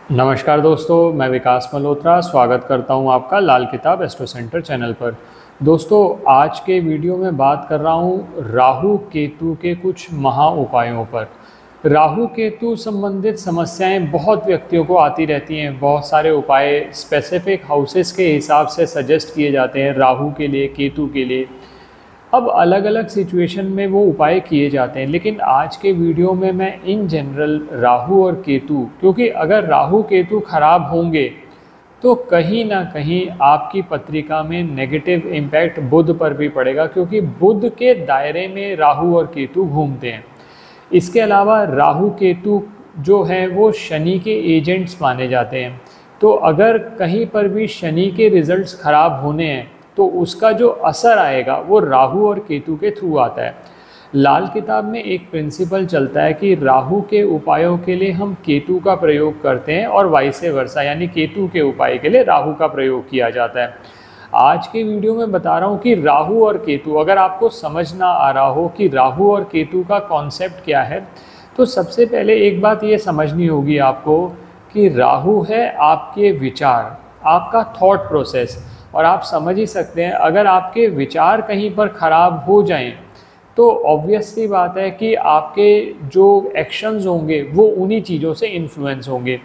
नमस्कार दोस्तों, मैं विकास मल्होत्रा स्वागत करता हूं आपका लाल किताब एस्ट्रो सेंटर चैनल पर। दोस्तों, आज के वीडियो में बात कर रहा हूं राहु केतु के कुछ महा उपायों पर। राहु केतु संबंधित समस्याएं बहुत व्यक्तियों को आती रहती हैं। बहुत सारे उपाय स्पेसिफिक हाउसेस के हिसाब से सजेस्ट किए जाते हैं राहु के लिए, केतु के लिए। अब अलग अलग सिचुएशन में वो उपाय किए जाते हैं, लेकिन आज के वीडियो में मैं इन जनरल राहु और केतु, क्योंकि अगर राहु केतु खराब होंगे तो कहीं ना कहीं आपकी पत्रिका में नेगेटिव इम्पैक्ट बुध पर भी पड़ेगा, क्योंकि बुध के दायरे में राहु और केतु घूमते हैं। इसके अलावा राहु केतु जो है वो शनि के एजेंट्स माने जाते हैं। तो अगर कहीं पर भी शनि के रिजल्ट्स खराब होने हैं तो उसका जो असर आएगा वो राहु और केतु के थ्रू आता है। लाल किताब में एक प्रिंसिपल चलता है कि राहु के उपायों के लिए हम केतु का प्रयोग करते हैं और वाइसे वर्सा, यानी केतु के उपाय के लिए राहु का प्रयोग किया जाता है। आज के वीडियो में बता रहा हूँ कि राहु और केतु, अगर आपको समझ ना आ रहा हो कि राहु और केतु का कॉन्सेप्ट क्या है, तो सबसे पहले एक बात ये समझनी होगी आपको कि राहु है आपके विचार, आपका थॉट प्रोसेस। और आप समझ ही सकते हैं, अगर आपके विचार कहीं पर ख़राब हो जाएं तो ऑब्वियस सी बात है कि आपके जो एक्शंस होंगे वो उन्हीं चीज़ों से इन्फ्लुएंस होंगे।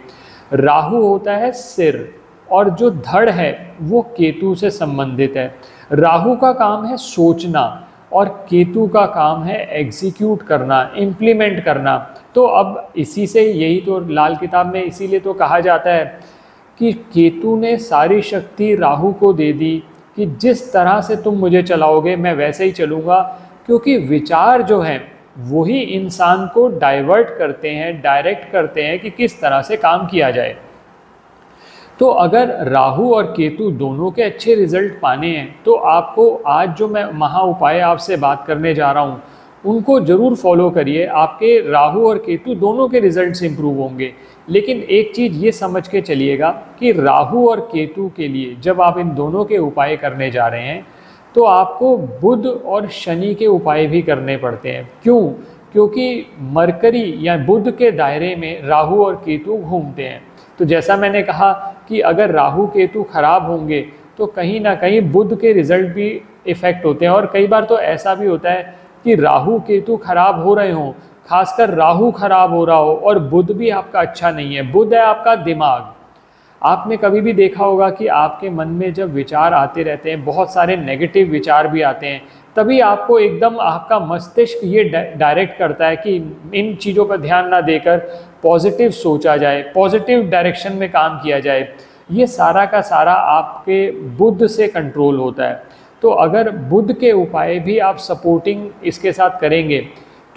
राहु होता है सिर, और जो धड़ है वो केतु से संबंधित है। राहु का काम है सोचना और केतु का काम है एग्जीक्यूट करना, इम्प्लीमेंट करना। तो अब इसी से, यही तो लाल किताब में इसीलिए तो कहा जाता है कि केतु ने सारी शक्ति राहु को दे दी कि जिस तरह से तुम मुझे चलाओगे मैं वैसे ही चलूँगा, क्योंकि विचार जो हैं वही इंसान को डाइवर्ट करते हैं, डायरेक्ट करते हैं कि किस तरह से काम किया जाए। तो अगर राहु और केतु दोनों के अच्छे रिजल्ट पाने हैं तो आपको आज जो मैं महा उपाय आपसे बात करने जा रहा हूँ उनको ज़रूर फॉलो करिए। आपके राहु और केतु दोनों के रिजल्ट्स इंप्रूव होंगे। लेकिन एक चीज़ ये समझ के चलिएगा कि राहु और केतु के लिए जब आप इन दोनों के उपाय करने जा रहे हैं तो आपको बुध और शनि के उपाय भी करने पड़ते हैं। क्यों? क्योंकि मरकरी या बुध के दायरे में राहु और केतु घूमते हैं। तो जैसा मैंने कहा कि अगर राहु केतु खराब होंगे तो कहीं ना कहीं बुध के रिजल्ट भी इफ़ेक्ट होते हैं। और कई बार तो ऐसा भी होता है कि राहु केतु खराब हो रहे हों, खासकर राहु खराब हो रहा हो और बुध भी आपका अच्छा नहीं है। बुध है आपका दिमाग। आपने कभी भी देखा होगा कि आपके मन में जब विचार आते रहते हैं, बहुत सारे नेगेटिव विचार भी आते हैं, तभी आपको एकदम आपका मस्तिष्क ये डायरेक्ट करता है कि इन चीज़ों पर ध्यान ना देकर पॉजिटिव सोचा जाए, पॉजिटिव डायरेक्शन में काम किया जाए। ये सारा का सारा आपके बुध से कंट्रोल होता है। तो अगर बुध के उपाय भी आप सपोर्टिंग इसके साथ करेंगे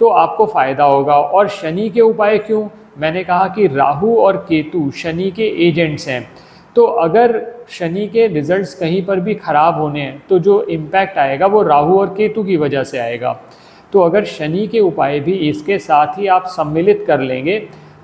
तो आपको फ़ायदा होगा। और शनि के उपाय क्यों? मैंने कहा कि राहु और केतु शनि के एजेंट्स हैं। तो अगर शनि के रिजल्ट्स कहीं पर भी ख़राब होने हैं तो जो इम्पैक्ट आएगा वो राहु और केतु की वजह से आएगा। तो अगर शनि के उपाय भी इसके साथ ही आप सम्मिलित कर लेंगे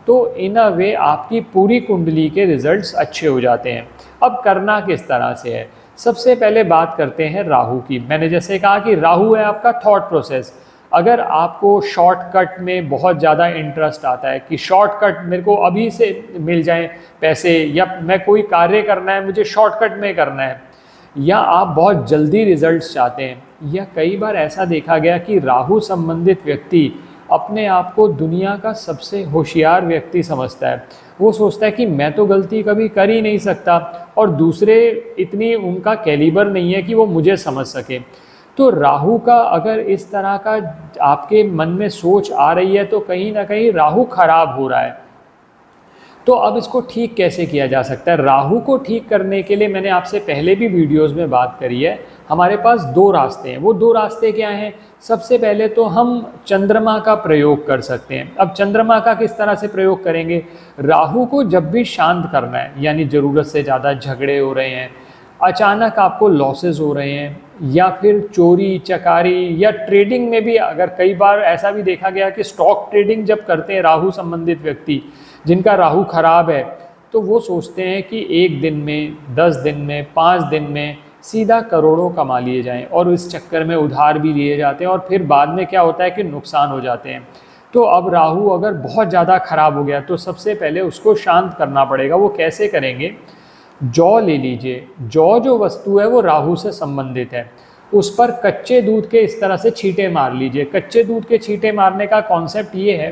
तो इन अ वे आपकी पूरी कुंडली के रिजल्ट्स अच्छे हो जाते हैं। अब करना किस तरह से है? सबसे पहले बात करते हैं राहु की। मैंने जैसे कहा कि राहु है आपका थॉट प्रोसेस। अगर आपको शॉर्टकट में बहुत ज़्यादा इंटरेस्ट आता है कि शॉर्टकट मेरे को अभी से मिल जाए पैसे, या मैं कोई कार्य करना है मुझे शॉर्टकट में करना है, या आप बहुत जल्दी रिजल्ट्स चाहते हैं, या कई बार ऐसा देखा गया कि राहु संबंधित व्यक्ति अपने आप को दुनिया का सबसे होशियार व्यक्ति समझता है। वो सोचता है कि मैं तो गलती कभी कर ही नहीं सकता और दूसरे इतनी उनका कैलिबर नहीं है कि वो मुझे समझ सके। तो राहु का अगर इस तरह का आपके मन में सोच आ रही है तो कहीं ना कहीं राहु खराब हो रहा है। तो अब इसको ठीक कैसे किया जा सकता है? राहु को ठीक करने के लिए मैंने आपसे पहले भी वीडियोस में बात करी है। हमारे पास दो रास्ते हैं। वो दो रास्ते क्या हैं? सबसे पहले तो हम चंद्रमा का प्रयोग कर सकते हैं। अब चंद्रमा का किस तरह से प्रयोग करेंगे? राहु को जब भी शांत करना है, यानी ज़रूरत से ज़्यादा झगड़े हो रहे हैं, अचानक आपको लॉसेस हो रहे हैं, या फिर चोरी चकारी या ट्रेडिंग में भी, अगर कई बार ऐसा भी देखा गया कि स्टॉक ट्रेडिंग जब करते हैं राहु संबंधित व्यक्ति जिनका राहु खराब है, तो वो सोचते हैं कि 1 दिन में, 10 दिन में, 5 दिन में सीधा करोड़ों कमा लिए जाएं, और इस चक्कर में उधार भी लिए जाते हैं और फिर बाद में क्या होता है कि नुकसान हो जाते हैं। तो अब राहु अगर बहुत ज़्यादा खराब हो गया तो सबसे पहले उसको शांत करना पड़ेगा। वो कैसे करेंगे? जौ ले लीजिए। जौ जो वस्तु है वो राहु से संबंधित है, उस पर कच्चे दूध के इस तरह से छींटे मार लीजिए। कच्चे दूध के छींटे मारने का कॉन्सेप्ट ये है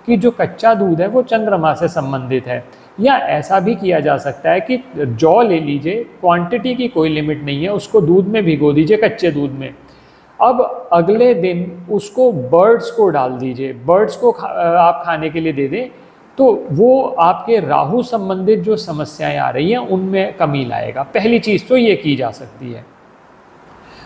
कि जो कच्चा दूध है वो चंद्रमा से संबंधित है। या ऐसा भी किया जा सकता है कि जौ ले लीजिए, क्वांटिटी की कोई लिमिट नहीं है, उसको दूध में भिगो दीजिए, कच्चे दूध में। अब अगले दिन उसको बर्ड्स को डाल दीजिए, बर्ड्स को आप खाने के लिए दे दें, तो वो आपके राहु संबंधित जो समस्याएं आ रही हैं उनमें कमी लाएगा। पहली चीज़ तो ये की जा सकती है।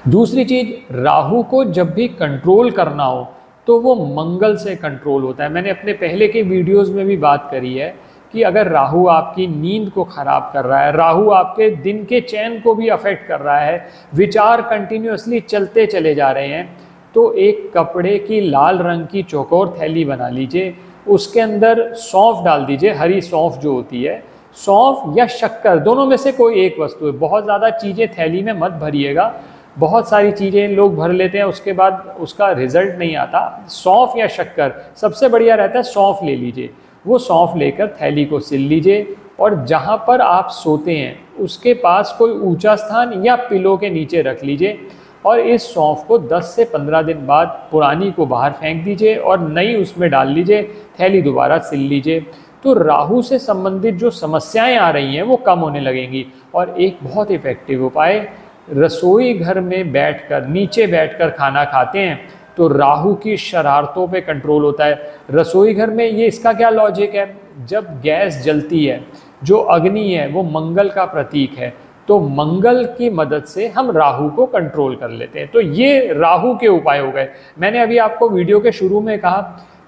दूसरी चीज़, राहु को जब भी कंट्रोल करना हो तो वो मंगल से कंट्रोल होता है। मैंने अपने पहले के वीडियोस में भी बात करी है कि अगर राहु आपकी नींद को ख़राब कर रहा है, राहु आपके दिन के चैन को भी अफेक्ट कर रहा है, विचार कंटिन्यूसली चलते चले जा रहे हैं, तो एक कपड़े की लाल रंग की चौकोर थैली बना लीजिए, उसके अंदर सौंफ डाल दीजिए, हरी सौंफ जो होती है, सौंफ या शक्कर, दोनों में से कोई एक वस्तु है। बहुत ज़्यादा चीज़ें थैली में मत भरिएगा, बहुत सारी चीज़ें लोग भर लेते हैं, उसके बाद उसका रिजल्ट नहीं आता। सौंफ या शक्कर सबसे बढ़िया रहता है। सौंफ ले लीजिए, वो सौंफ लेकर थैली को सिल लीजिए और जहाँ पर आप सोते हैं उसके पास कोई ऊंचा स्थान या पिलो के नीचे रख लीजिए और इस सौंफ को 10 से 15 दिन बाद पुरानी को बाहर फेंक दीजिए और नई उसमें डाल लीजिए, थैली दोबारा सिल लीजिए। तो राहु से संबंधित जो समस्याएं आ रही हैं वो कम होने लगेंगी। और एक बहुत इफेक्टिव उपाय, रसोई घर में बैठकर, नीचे बैठकर खाना खाते हैं तो राहु की शरारतों पे कंट्रोल होता है। रसोई घर में ये इसका क्या लॉजिक है? जब गैस जलती है, जो अग्नि है वो मंगल का प्रतीक है, तो मंगल की मदद से हम राहु को कंट्रोल कर लेते हैं। तो ये राहु के उपाय हो गए। मैंने अभी आपको वीडियो के शुरू में कहा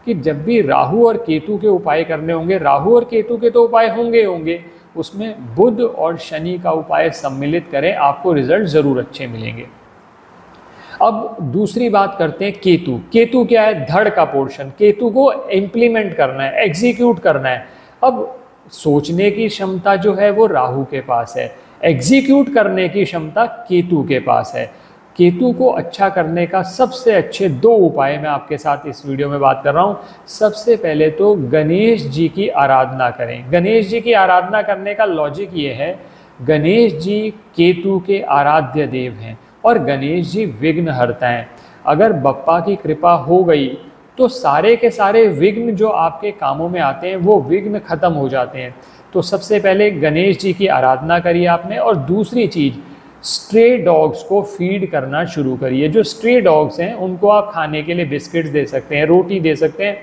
कि जब भी राहु और केतु के उपाय करने होंगे, राहु और केतु के तो उपाय होंगे, उसमें बुध और शनि का उपाय सम्मिलित करें, आपको रिजल्ट ज़रूर अच्छे मिलेंगे। अब दूसरी बात करते हैं केतु। केतु क्या है? धड़ का पोर्शन। केतु को इम्प्लीमेंट करना है, एग्जीक्यूट करना है। अब सोचने की क्षमता जो है वो राहु के पास है, एग्जीक्यूट करने की क्षमता केतु के पास है। केतु को अच्छा करने का सबसे अच्छे 2 उपाय मैं आपके साथ इस वीडियो में बात कर रहा हूँ। सबसे पहले तो गणेश जी की आराधना करें। गणेश जी की आराधना करने का लॉजिक ये है, गणेश जी केतु के आराध्य देव हैं और गणेश जी विघ्न हरता हैं। अगर बप्पा की कृपा हो गई तो सारे के सारे विघ्न जो आपके कामों में आते हैं वो विघ्न खत्म हो जाते हैं। तो सबसे पहले गणेश जी की आराधना करिए आपने। और दूसरी चीज़, स्ट्रे डॉग्स को फीड करना शुरू करिए। जो स्ट्रे डॉग्स हैं उनको आप खाने के लिए बिस्किट्स दे सकते हैं, रोटी दे सकते हैं,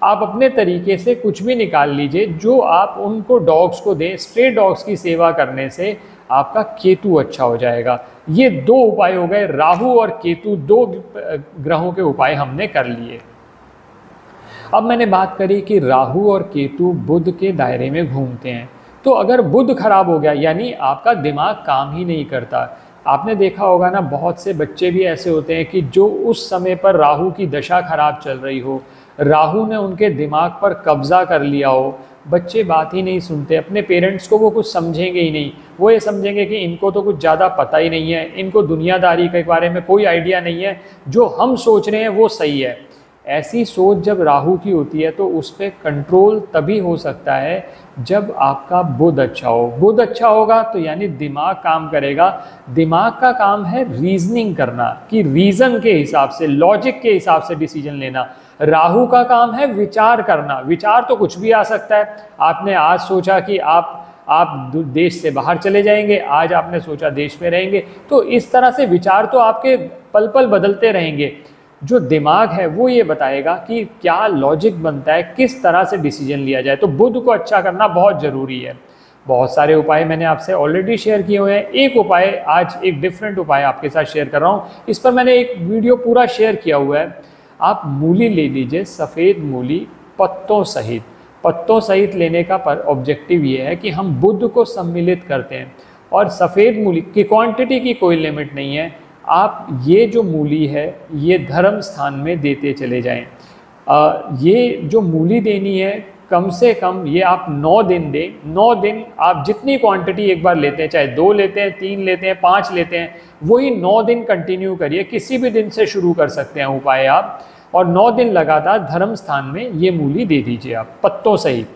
आप अपने तरीके से कुछ भी निकाल लीजिए जो आप उनको डॉग्स को दें। स्ट्रे डॉग्स की सेवा करने से आपका केतु अच्छा हो जाएगा। ये 2 उपाय हो गए, राहु और केतु, 2 ग्रहों के उपाय हमने कर लिए। अब मैंने बात करी कि राहु और केतु बुध के दायरे में घूमते हैं, तो अगर बुध खराब हो गया यानी आपका दिमाग काम ही नहीं करता। आपने देखा होगा ना, बहुत से बच्चे भी ऐसे होते हैं कि जो उस समय पर राहु की दशा खराब चल रही हो, राहु ने उनके दिमाग पर कब्जा कर लिया हो, बच्चे बात ही नहीं सुनते, अपने पेरेंट्स को वो कुछ समझेंगे ही नहीं। वो ये समझेंगे कि इनको तो कुछ ज़्यादा पता ही नहीं है, इनको दुनियादारी के बारे में कोई आइडिया नहीं है, जो हम सोच रहे हैं वो सही है। ऐसी सोच जब राहु की होती है तो उस पर कंट्रोल तभी हो सकता है जब आपका बुध अच्छा हो। बुध अच्छा होगा तो यानी दिमाग काम करेगा। दिमाग का काम है रीजनिंग करना, कि रीज़न के हिसाब से, लॉजिक के हिसाब से डिसीजन लेना। राहु का काम है विचार करना। विचार तो कुछ भी आ सकता है। आपने आज सोचा कि आप देश से बाहर चले जाएंगे, आज आपने सोचा देश में रहेंगे, तो इस तरह से विचार तो आपके पल पल बदलते रहेंगे। जो दिमाग है वो ये बताएगा कि क्या लॉजिक बनता है, किस तरह से डिसीजन लिया जाए। तो बुध को अच्छा करना बहुत ज़रूरी है। बहुत सारे उपाय मैंने आपसे ऑलरेडी शेयर किए हुए हैं। एक उपाय आज, एक डिफरेंट उपाय आपके साथ शेयर कर रहा हूँ। इस पर मैंने एक वीडियो पूरा शेयर किया हुआ है। आप मूली ले लीजिए, सफ़ेद मूली पत्तों सहित। पत्तों सहित लेने का ऑब्जेक्टिव ये है कि हम बुध को सम्मिलित करते हैं। और सफ़ेद मूली की क्वांटिटी की कोई लिमिट नहीं है। आप ये जो मूली है ये धर्म स्थान में देते चले जाएं। ये जो मूली देनी है कम से कम ये आप 9 दिन दें। 9 दिन आप जितनी क्वांटिटी एक बार लेते हैं, चाहे 2 लेते हैं, 3 लेते हैं, 5 लेते हैं, वही 9 दिन कंटिन्यू करिए। किसी भी दिन से शुरू कर सकते हैं उपाय आप। और 9 दिन लगातार धर्म स्थान में ये मूली दे दीजिए आप पत्तों सहित।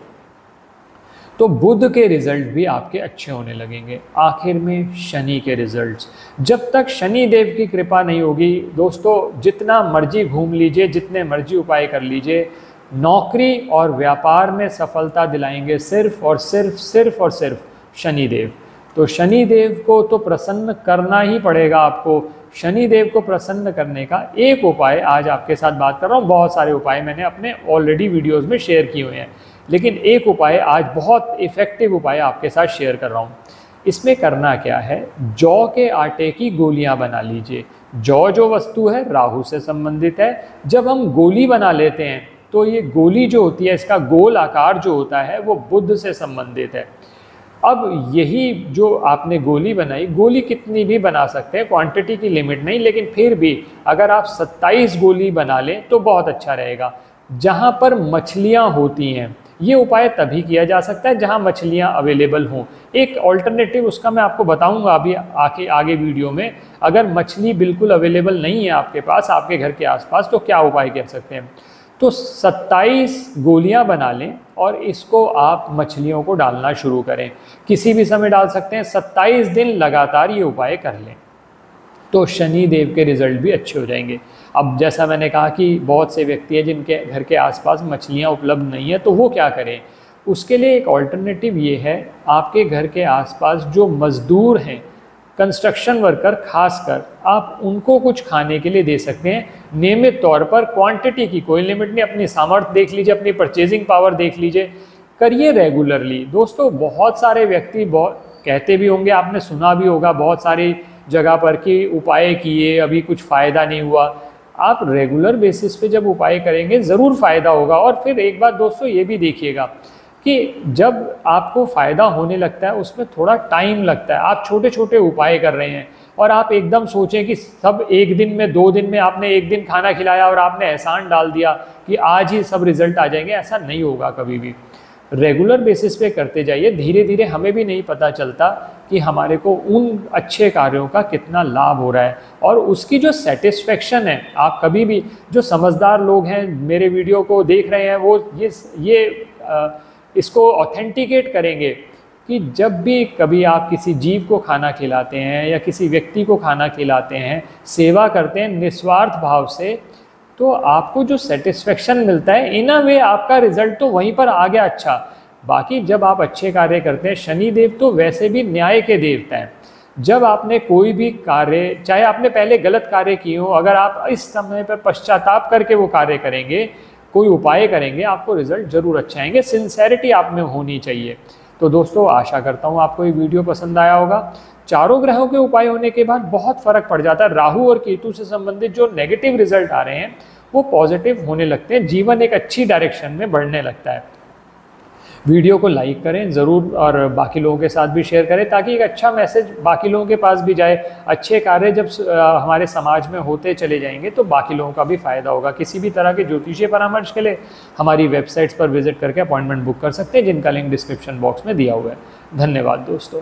तो बुध के रिजल्ट भी आपके अच्छे होने लगेंगे। आखिर में शनि के रिजल्ट्स, जब तक शनि देव की कृपा नहीं होगी दोस्तों, जितना मर्जी घूम लीजिए, जितने मर्जी उपाय कर लीजिए, नौकरी और व्यापार में सफलता दिलाएंगे सिर्फ और सिर्फ शनि देव। तो शनि देव को तो प्रसन्न करना ही पड़ेगा आपको। शनि देव को प्रसन्न करने का एक उपाय आज आपके साथ बात कर रहा हूँ। बहुत सारे उपाय मैंने अपने ऑलरेडी वीडियोस में शेयर किए हुए हैं, लेकिन एक उपाय आज बहुत इफ़ेक्टिव उपाय आपके साथ शेयर कर रहा हूँ। इसमें करना क्या है, जौ के आटे की गोलियां बना लीजिए। जौ जो वस्तु है राहु से संबंधित है। जब हम गोली बना लेते हैं तो ये गोली जो होती है, इसका गोल आकार जो होता है वो बुध से संबंधित है। अब यही जो आपने गोली बनाई, गोली कितनी भी बना सकते हैं, क्वांटिटी की लिमिट नहीं, लेकिन फिर भी अगर आप 27 गोली बना लें तो बहुत अच्छा रहेगा। जहाँ पर मछलियाँ होती हैं, ये उपाय तभी किया जा सकता है जहाँ मछलियाँ अवेलेबल हों। एक ऑल्टरनेटिव उसका मैं आपको बताऊंगा अभी आगे वीडियो में। अगर मछली बिल्कुल अवेलेबल नहीं है आपके पास, आपके घर के आसपास, तो क्या उपाय कर सकते हैं। तो 27 गोलियां बना लें और इसको आप मछलियों को डालना शुरू करें। किसी भी समय डाल सकते हैं। 27 दिन लगातार ये उपाय कर लें तो शनि देव के रिजल्ट भी अच्छे हो जाएंगे। अब जैसा मैंने कहा कि बहुत से व्यक्ति हैं जिनके घर के आसपास मछलियां उपलब्ध नहीं है, तो वो क्या करें। उसके लिए एक ऑल्टरनेटिव ये है, आपके घर के आसपास जो मज़दूर हैं, कंस्ट्रक्शन वर्कर खासकर, आप उनको कुछ खाने के लिए दे सकते हैं नियमित तौर पर। क्वांटिटी की कोई लिमिट नहीं, अपनी सामर्थ्य देख लीजिए, अपनी परचेजिंग पावर देख लीजिए, करिए रेगुलरली। दोस्तों बहुत सारे व्यक्ति बहुत कहते भी होंगे, आपने सुना भी होगा बहुत सारी जगह पर कि उपाय किए अभी कुछ फ़ायदा नहीं हुआ। आप रेगुलर बेसिस पे जब उपाय करेंगे ज़रूर फ़ायदा होगा। और फिर एक बात दोस्तों ये भी देखिएगा कि जब आपको फ़ायदा होने लगता है उसमें थोड़ा टाइम लगता है। आप छोटे छोटे उपाय कर रहे हैं और आप एकदम सोचें कि सब एक दिन में, 2 दिन में, आपने एक दिन खाना खिलाया और आपने एहसान डाल दिया कि आज ही सब रिजल्ट आ जाएंगे, ऐसा नहीं होगा कभी भी। रेगुलर बेसिस पे करते जाइए, धीरे धीरे हमें भी नहीं पता चलता कि हमारे को उन अच्छे कार्यों का कितना लाभ हो रहा है और उसकी जो सेटिस्फेक्शन है। आप कभी भी, जो समझदार लोग हैं मेरे वीडियो को देख रहे हैं, वो इसको ऑथेंटिकेट करेंगे कि जब भी कभी आप किसी जीव को खाना खिलाते हैं या किसी व्यक्ति को खाना खिलाते हैं, सेवा करते हैं निस्वार्थ भाव से, तो आपको जो सेटिस्फेक्शन मिलता है, इन अ वे आपका रिजल्ट तो वहीं पर आ गया अच्छा। बाकी जब आप अच्छे कार्य करते हैं, शनि देव तो वैसे भी न्याय के देवता हैं। जब आपने कोई भी कार्य, चाहे आपने पहले गलत कार्य किए हो, अगर आप इस समय पर पश्चाताप करके वो कार्य करेंगे, कोई उपाय करेंगे, आपको रिजल्ट जरूर अच्छे आएंगे। सिंसेरिटी आप में होनी चाहिए। तो दोस्तों आशा करता हूँ आपको ये वीडियो पसंद आया होगा। चारों ग्रहों के उपाय होने के बाद बहुत फर्क पड़ जाता है। राहु और केतु से संबंधित जो नेगेटिव रिजल्ट आ रहे हैं वो पॉजिटिव होने लगते हैं, जीवन एक अच्छी डायरेक्शन में बढ़ने लगता है। वीडियो को लाइक करें ज़रूर और बाकी लोगों के साथ भी शेयर करें ताकि एक अच्छा मैसेज बाकी लोगों के पास भी जाए। अच्छे कार्य जब हमारे समाज में होते चले जाएंगे तो बाकी लोगों का भी फ़ायदा होगा। किसी भी तरह के ज्योतिषीय परामर्श के लिए हमारी वेबसाइट्स पर विजिट करके अपॉइंटमेंट बुक कर सकते हैं, जिनका लिंक डिस्क्रिप्शन बॉक्स में दिया हुआ है। धन्यवाद दोस्तों।